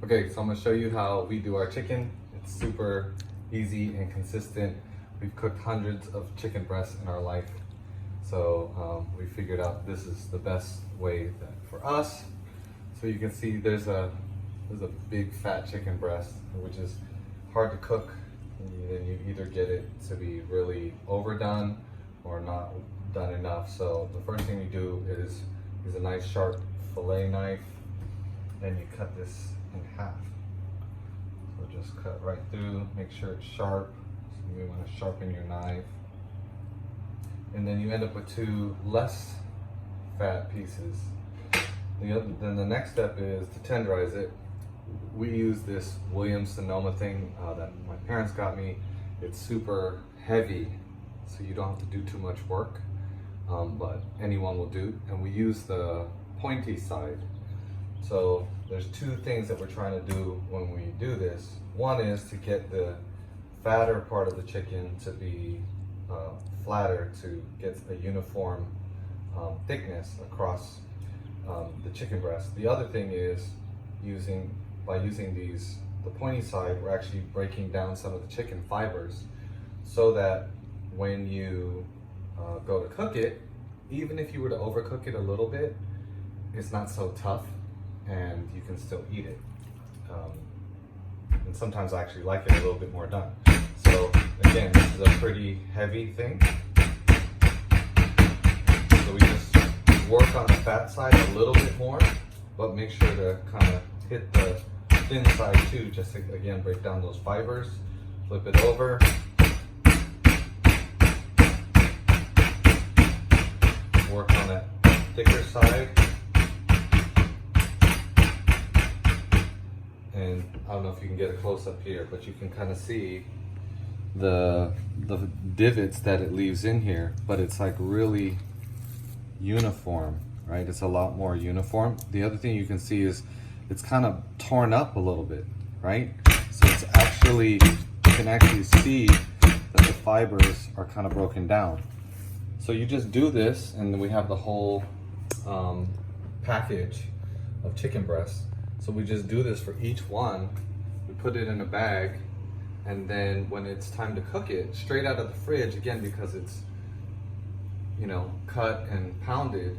Okay, so I'm gonna show you how we do our chicken. It's super easy and consistent. We've cooked hundreds of chicken breasts in our life. So we figured out this is the best way for us. So you can see there's a big fat chicken breast, which is hard to cook. And then you either get it to be really overdone or not done enough. So the first thing we do is use a nice sharp fillet knife, and you cut this in half. So just cut right through, make sure it's sharp. So you want to sharpen your knife. And then you end up with two less fat pieces. Then the next step is to tenderize it. We use this Williams-Sonoma thing that my parents got me. It's super heavy, so you don't have to do too much work, but anyone will do. And we use the pointy side. So there's two things that we're trying to do when we do this. One is to get the fatter part of the chicken to be flatter, to get a uniform thickness across the chicken breast. The other thing is by using the pointy side, we're actually breaking down some of the chicken fibers so that when you go to cook it, even if you were to overcook it a little bit, it's not so tough and you can still eat it. And sometimes I actually like it a little bit more done. So again, this is a pretty heavy thing. So we just work on the fat side a little bit more, but make sure to kind of hit the thin side too, just to again break down those fibers. Flip it over. Work on that thicker side. And I don't know if you can get a close up here, but you can kind of see the divots that it leaves in here, but it's like really uniform, right? It's a lot more uniform. The other thing you can see is it's kind of torn up a little bit, right? So it's actually, you can actually see that the fibers are kind of broken down. So you just do this, and then we have the whole package of chicken breasts. So we just do this for each one. We put it in a bag, and then when it's time to cook it, straight out of the fridge, again, because it's, you know, cut and pounded,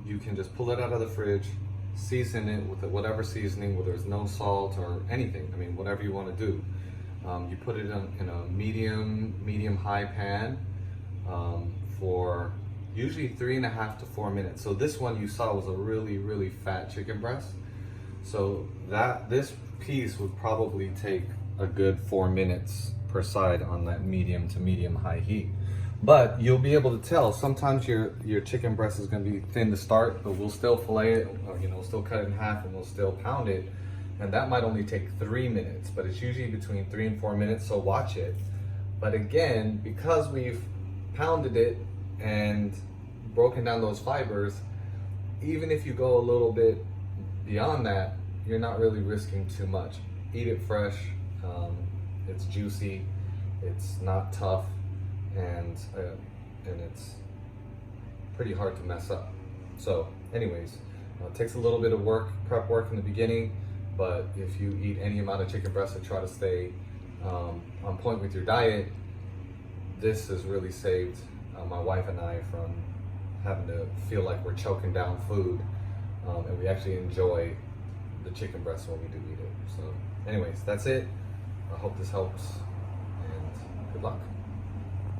you can just pull it out of the fridge, season it with whatever seasoning, whether it's no salt or anything. I mean, whatever you want to do. You put it in a medium-high pan for usually 3.5 to 4 minutes. So this one you saw was a really fat chicken breast. So this piece would probably take a good 4 minutes per side on that medium to medium-high heat. But you'll be able to tell, sometimes your chicken breast is going to be thin to start, but we'll still fillet it, or, you know, still cut it in half, and we'll still pound it. And that might only take 3 minutes, but it's usually between 3 and 4 minutes, so watch it. But again, because we've pounded it and broken down those fibers, even if you go a little bit beyond that, you're not really risking too much. Eat it fresh. It's juicy, it's not tough, and it's pretty hard to mess up. So anyways, it takes a little bit of prep work in the beginning, but if you eat any amount of chicken breast and try to stay on point with your diet, this has really saved my wife and I from having to feel like we're choking down food, and we actually enjoy the chicken breast when we do eat it. So anyways, that's it. I hope this helps, and good luck.